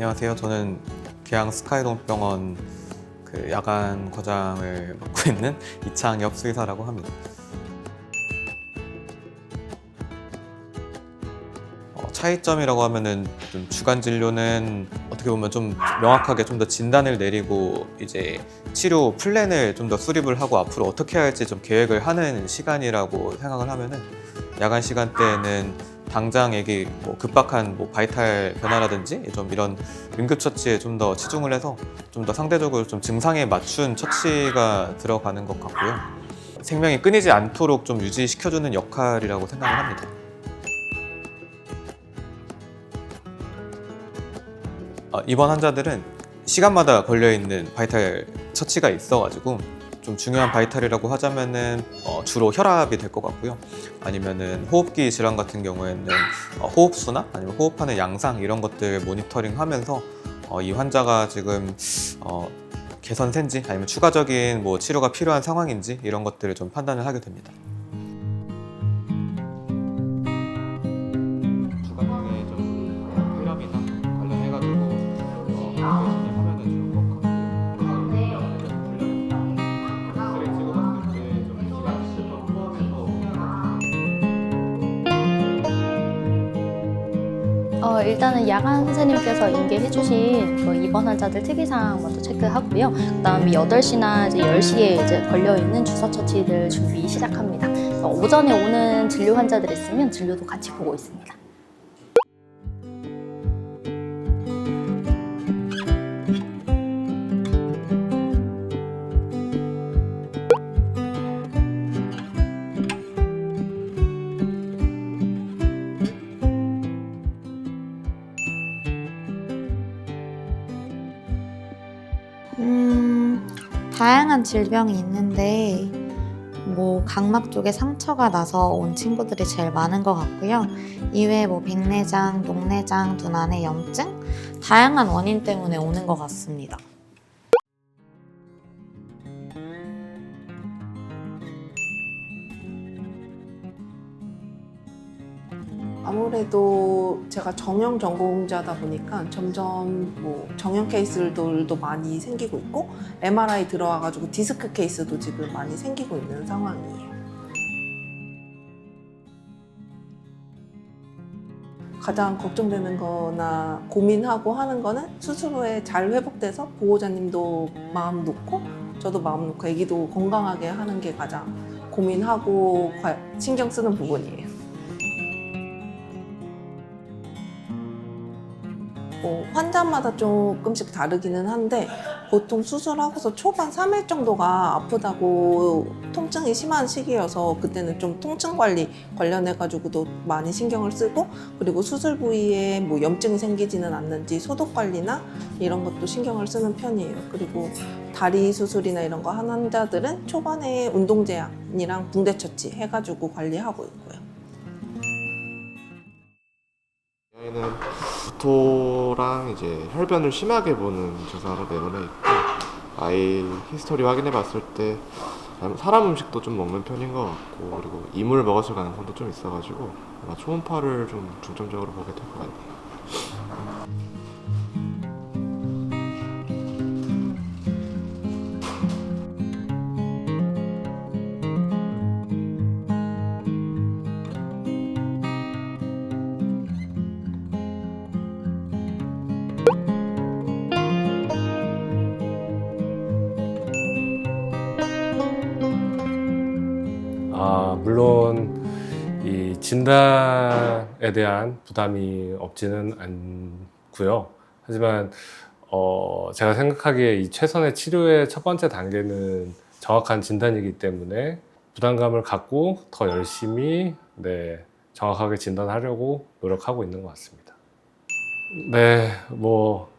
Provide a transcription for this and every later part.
안녕하세요. 저는 계양 스카이동병원 야간 과장을 맡고 있는 이창엽 수의사라고 합니다. 차이점이라고 하면은 좀 주간 진료는 어떻게 보면 좀 명확하게 좀 더 진단을 내리고 이제 치료 플랜을 좀 더 수립을 하고 앞으로 어떻게 할지 좀 계획을 하는 시간이라고 생각을 하면은, 야간 시간대에는 당장 급박한 바이탈 변화라든지 좀 이런 응급 처치에 좀 더 치중을 해서 좀 더 상대적으로 좀 증상에 맞춘 처치가 들어가는 것 같고요. 생명이 끊이지 않도록 좀 유지시켜주는 역할이라고 생각을 합니다. 입원 환자들은 시간마다 걸려있는 바이탈 처치가 있어가지고 좀 중요한 바이탈이라고 하자면은 주로 혈압이 될 것 같고요. 아니면은 호흡기 질환 같은 경우에는 호흡수나 아니면 호흡하는 양상 이런 것들 모니터링 하면서 이 환자가 지금 개선세인지 아니면 추가적인 치료가 필요한 상황인지 이런 것들을 좀 판단을 하게 됩니다. 주간에 좀 혈압이나 관련해가지고 하면은 좋을 것 같고요. 일단은 야간 선생님께서 인계해주신 입원 환자들 특이사항 먼저 체크하고요. 그다음에 8시나 이제 10시에 이제 걸려있는 주사 처치들 준비 시작합니다. 오전에 오는 진료 환자들 있으면 진료도 같이 보고 있습니다. 다양한 질병이 있는데 각막 쪽에 상처가 나서 온 친구들이 제일 많은 것 같고요. 이외에 백내장, 녹내장, 눈 안에 염증, 다양한 원인 때문에 오는 것 같습니다. 아무래도 제가 정형 전공자다 보니까 점점 정형 케이스들도 많이 생기고 있고 MRI 들어와가지고 디스크 케이스도 지금 많이 생기고 있는 상황이에요. 가장 걱정되는 거나 고민하고 하는 거는 수술 후에 잘 회복돼서 보호자님도 마음 놓고 저도 마음 놓고 아기도 건강하게 하는 게 가장 고민하고 신경 쓰는 부분이에요. 환자마다 조금씩 다르기는 한데 보통 수술하고서 초반 3일 정도가 아프다고 통증이 심한 시기여서 그때는 좀 통증 관리 관련해가지고도 많이 신경을 쓰고, 그리고 수술 부위에 염증이 생기지는 않는지 소독 관리나 이런 것도 신경을 쓰는 편이에요. 그리고 다리 수술이나 이런 거 한 환자들은 초반에 운동 제한이랑 붕대 처치 해가지고 관리하고 있고요. 저희는 구토랑 이제 혈변을 심하게 보는 주사로 내보내 있고, 아이 히스토리 확인해 봤을 때 사람 음식도 좀 먹는 편인 것 같고, 그리고 이물 먹었을 가능성도 좀 있어가지고 아마 초음파를 좀 중점적으로 보게 될 것 같아요. 물론 이 진단에 대한 부담이 없지는 않고요. 하지만 제가 생각하기에 이 최선의 치료의 첫 번째 단계는 정확한 진단이기 때문에 부담감을 갖고 더 열심히 정확하게 진단하려고 노력하고 있는 것 같습니다. 네,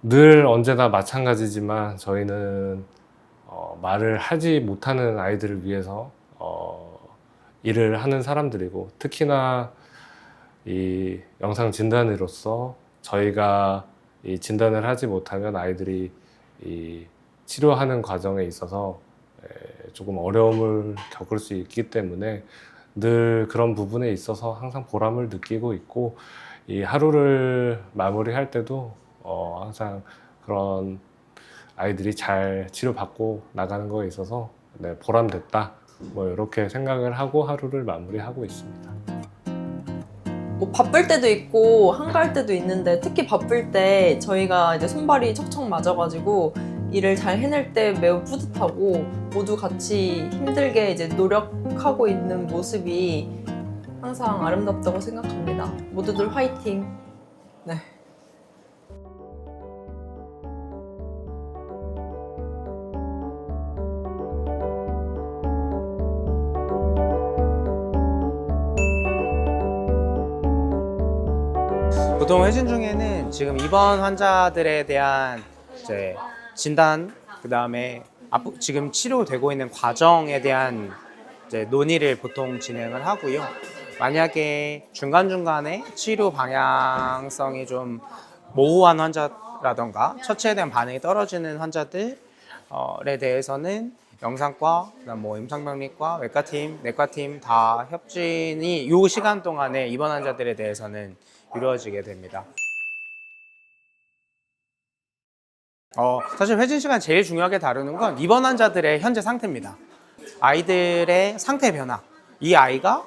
늘 언제나 마찬가지지만 저희는 말을 하지 못하는 아이들을 위해서 일을 하는 사람들이고, 특히나 이 영상 진단의로서 저희가 이 진단을 하지 못하면 아이들이 이 치료하는 과정에 있어서 조금 어려움을 겪을 수 있기 때문에 늘 그런 부분에 있어서 항상 보람을 느끼고 있고, 이 하루를 마무리할 때도 항상 그런 아이들이 잘 치료받고 나가는 거에 있어서 네, 보람됐다. 뭐 이렇게 생각을 하고 하루를 마무리하고 있습니다. 뭐 바쁠 때도 있고 한가할 때도 있는데 특히 바쁠 때 저희가 이제 손발이 척척 맞아가지고 일을 잘 해낼 때 매우 뿌듯하고 모두 같이 힘들게 이제 노력하고 있는 모습이 항상 아름답다고 생각합니다. 모두들 화이팅! 네. 보통 회진 중에는 지금 입원 환자들에 대한 이제 진단, 그 다음에 지금 치료되고 있는 과정에 대한 이제 논의를 보통 진행을 하고요. 만약에 중간중간에 치료 방향성이 좀 모호한 환자라던가 처치에 대한 반응이 떨어지는 환자들에 대해서는 영상과, 그다음 뭐 임상병리과, 외과팀, 내과팀 다 협진이 이 시간 동안에 입원 환자들에 대해서는 이루어지게 됩니다. 사실 회진 시간 제일 중요하게 다루는 건 입원 환자들의 현재 상태입니다. 아이들의 상태 변화. 이 아이가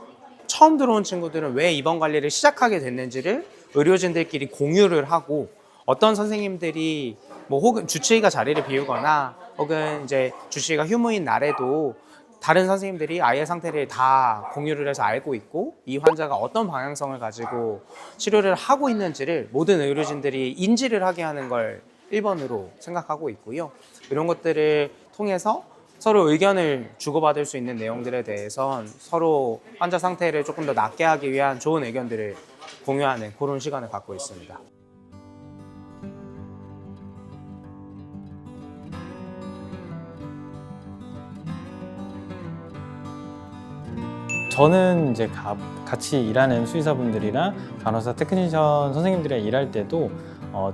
처음 들어온 친구들은 왜 입원 관리를 시작하게 됐는지를 의료진들끼리 공유를 하고, 어떤 선생님들이 뭐 혹은 주치의가 자리를 비우거나 혹은 이제 주치의가 휴무인 날에도 다른 선생님들이 아이의 상태를 다 공유를 해서 알고 있고, 이 환자가 어떤 방향성을 가지고 치료를 하고 있는지를 모든 의료진들이 인지를 하게 하는 걸 1번으로 생각하고 있고요. 이런 것들을 통해서 서로 의견을 주고받을 수 있는 내용들에 대해선 서로 환자 상태를 조금 더 낫게 하기 위한 좋은 의견들을 공유하는 그런 시간을 갖고 있습니다. 저는 이제 같이 일하는 수의사분들이나 간호사 테크니션 선생님들이랑 일할 때도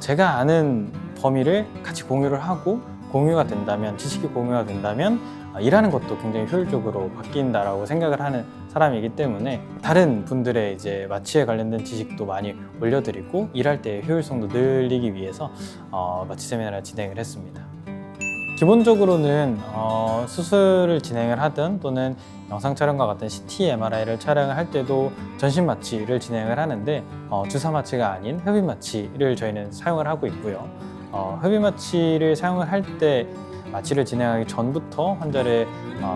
제가 아는 범위를 같이 공유를 하고, 공유가 된다면, 지식이 공유가 된다면 일하는 것도 굉장히 효율적으로 바뀐다라고 생각을 하는 사람이기 때문에 다른 분들의 이제 마취에 관련된 지식도 많이 올려드리고 일할 때 효율성도 늘리기 위해서 마취 세미나를 진행을 했습니다. 기본적으로는 수술을 진행을 하든 또는 영상 촬영과 같은 CT, MRI를 촬영을 할 때도 전신 마취를 진행을 하는데 주사 마취가 아닌 흡입 마취를 저희는 사용을 하고 있고요. 흡입 마취를 사용을 할 때 마취를 진행하기 전부터 환자를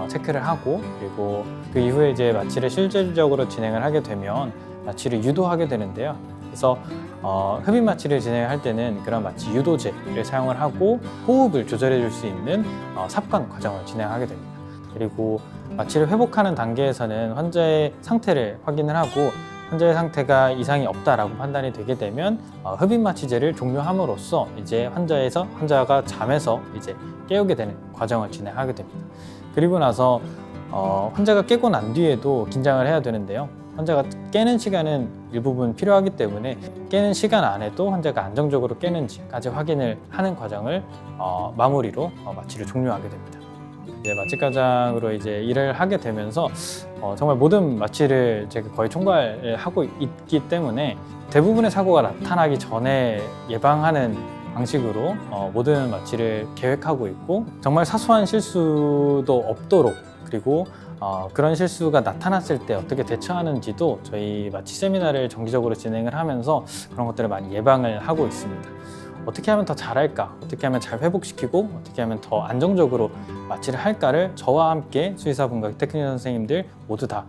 체크를 하고, 그리고 그 이후에 이제 마취를 실질적으로 진행을 하게 되면 마취를 유도하게 되는데요. 그래서 흡입 마취를 진행할 때는 그런 마취 유도제를 사용을 하고 호흡을 조절해 줄 수 있는 삽관 과정을 진행하게 됩니다. 그리고 마취를 회복하는 단계에서는 환자의 상태를 확인을 하고, 환자의 상태가 이상이 없다라고 판단이 되게 되면 흡입 마취제를 종료함으로써 이제 환자가 잠에서 이제 깨우게 되는 과정을 진행하게 됩니다. 그리고 나서 환자가 깨고 난 뒤에도 긴장을 해야 되는데요. 환자가 깨는 시간은 일부분 필요하기 때문에 깨는 시간 안에도 환자가 안정적으로 깨는지까지 확인을 하는 과정을 마무리로 마취를 종료하게 됩니다. 이제 마취과장으로 이제 일을 하게 되면서 정말 모든 마취를 제가 거의 총괄을 하고 있기 때문에 대부분의 사고가 나타나기 전에 예방하는 방식으로 모든 마취를 계획하고 있고, 정말 사소한 실수도 없도록, 그리고 그런 실수가 나타났을 때 어떻게 대처하는지도 저희 마취 세미나를 정기적으로 진행을 하면서 그런 것들을 많이 예방을 하고 있습니다. 어떻게 하면 더 잘할까? 어떻게 하면 잘 회복시키고 어떻게 하면 더 안정적으로 마취를 할까를 저와 함께 수의사분과 테크니션 선생님들 모두 다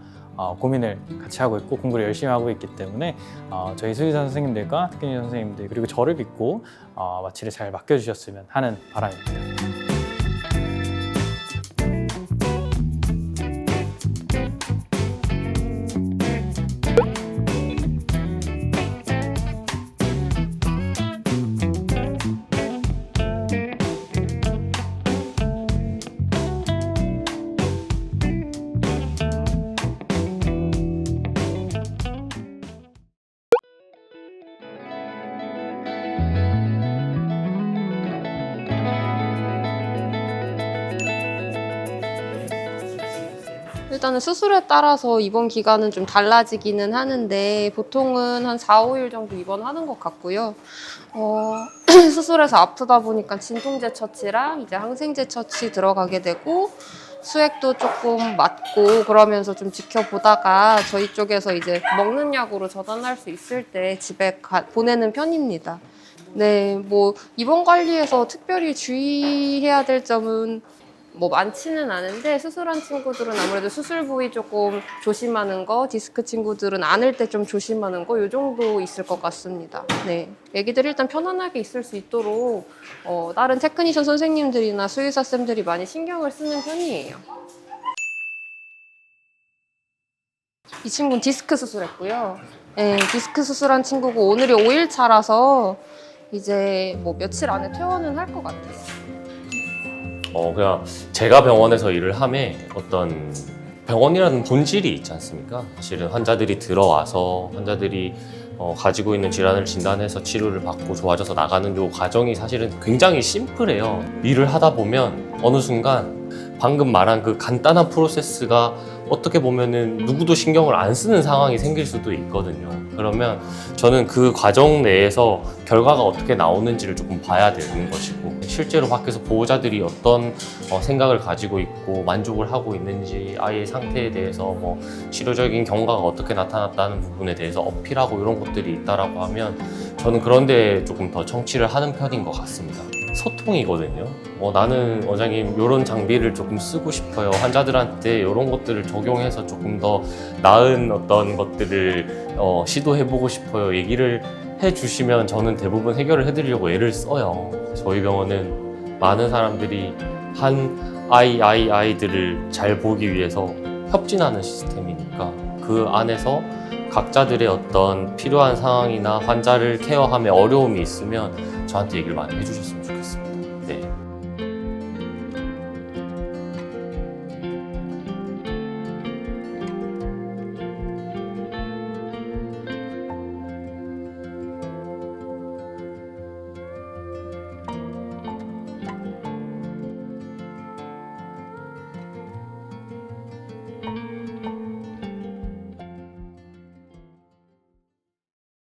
고민을 같이 하고 있고 공부를 열심히 하고 있기 때문에 저희 수의사 선생님들과 테크니션 선생님들 그리고 저를 믿고 마취를 잘 맡겨주셨으면 하는 바람입니다. 일단은 수술에 따라서 입원 기간은 좀 달라지기는 하는데 보통은 한 4, 5일 정도 입원하는 것 같고요. 수술해서 아프다 보니까 진통제 처치랑 이제 항생제 처치 들어가게 되고 수액도 조금 맞고 그러면서 좀 지켜보다가 저희 쪽에서 이제 먹는 약으로 전환할 수 있을 때 집에 보내는 편입니다. 네, 뭐 입원 관리에서 특별히 주의해야 될 점은 뭐 많지는 않은데 수술한 친구들은 아무래도 수술 부위 조금 조심하는 거, 디스크 친구들은 안을 때 좀 조심하는 거, 요 정도 있을 것 같습니다. 네, 애기들 일단 편안하게 있을 수 있도록 다른 테크니션 선생님들이나 수의사 쌤들이 많이 신경을 쓰는 편이에요. 이 친구는 디스크 수술했고요. 네, 디스크 수술한 친구고 오늘이 5일 차라서 이제 뭐 며칠 안에 퇴원은 할 것 같아요. 그냥 제가 병원에서 일을 함에 어떤 병원이라는 본질이 있지 않습니까? 사실은 환자들이 들어와서 환자들이 가지고 있는 질환을 진단해서 치료를 받고 좋아져서 나가는 요 과정이 사실은 굉장히 심플해요. 일을 하다 보면 어느 순간 방금 말한 그 간단한 프로세스가 어떻게 보면은 누구도 신경을 안 쓰는 상황이 생길 수도 있거든요. 그러면 저는 그 과정 내에서 결과가 어떻게 나오는지를 조금 봐야 되는 것이고, 실제로 밖에서 보호자들이 어떤 생각을 가지고 있고 만족을 하고 있는지, 아이의 상태에 대해서 뭐 치료적인 경과가 어떻게 나타났다는 부분에 대해서 어필하고 이런 것들이 있다라고 하면 저는 그런 데 조금 더 청취를 하는 편인 것 같습니다. 소통이거든요. 나는 원장님 이런 장비를 조금 쓰고 싶어요. 환자들한테 이런 것들을 적용해서 조금 더 나은 어떤 것들을 시도해보고 싶어요. 얘기를 해주시면 저는 대부분 해결을 해드리려고 애를 써요. 저희 병원은 많은 사람들이 한 아이들을 잘 보기 위해서 협진하는 시스템이니까 그 안에서 각자들의 어떤 필요한 상황이나 환자를 케어함에 어려움이 있으면 저한테 얘기를 많이 해주셨으면 좋겠습니다. 네.